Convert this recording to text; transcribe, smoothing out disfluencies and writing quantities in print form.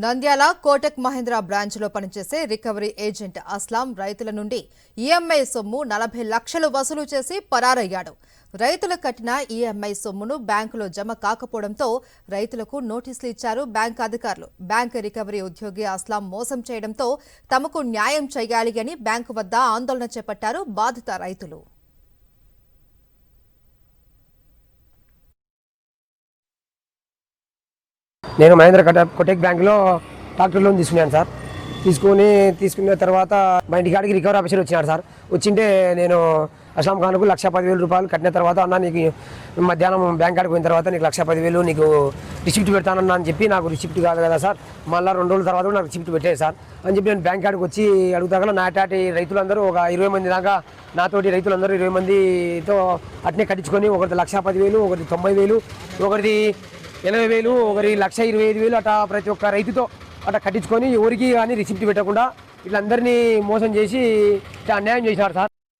నంద్యాల కోటక్ మహీంద్రా బ్రాంచ్లో పనిచేసే recovery agent Aslam రైతుల నుండి ఈఎంఐ సొమ్ము 40 లక్షలు వసూలు చేసి పరారయ్యాడు. రైతులు కట్టిన ఈఎంఐ సొమ్మును బ్యాంకులో జమ కాకపోవడంతో రైతులకు నోటీసులు ఇచ్చారు బ్యాంక్ అధికారులు. బ్యాంక్ రికవరీ ఉద్యోగి అస్లాం మోసం చేయడంతో తమకు న్యాయం చేయాలి అని బ్యాంకు వద్ద ఆందోళన చేపట్టారు బాధిత రైతులు. నేను మహేంద్ర కోటక్ బ్యాంకులో ట్రాక్టర్ లోన్ తీసుకున్నాను సార్. తీసుకున్న తర్వాత మా ఇంటికాడికి రికవరీ ఆఫీసర్ వచ్చినాడు సార్. వచ్చింటే నేను అస్లాం ఖాన్కు 1,10,000 రూపాయలు కట్టిన తర్వాత అన్న నీకు మధ్యాహ్నం బ్యాంక్ కాడికి పోయిన తర్వాత నీకు 1,10,000 నీకు రిసిప్ట్ పెడతానన్నా అని చెప్పి నాకు రిసిప్ట్ కాదు కదా సార్, మళ్ళీ 2 రోజుల తర్వాత కూడా నాకు రిసిప్ట్ పెట్టేది సార్ అని చెప్పి నేను బ్యాంక్ కాడికి వచ్చి అడుగుతాగా నాటాటి రైతులందరూ ఒక 20 మంది దాకా నాతోటి రైతులందరూ 20 మందితో అట్నే కట్టించుకొని ఒకరిది 1,10,000, ఒకరిది 90,000, ఒకరిది 80,000, ఒకరి 1,25,000 అట్లా ప్రతి ఒక్క రైతుతో అట్లా కట్టించుకొని ఎవరికి కానీ రిసిప్ట్ పెట్టకుండా వీళ్ళందరినీ మోసం చేసి ఇట్లా అన్యాయం చేసినారు సార్.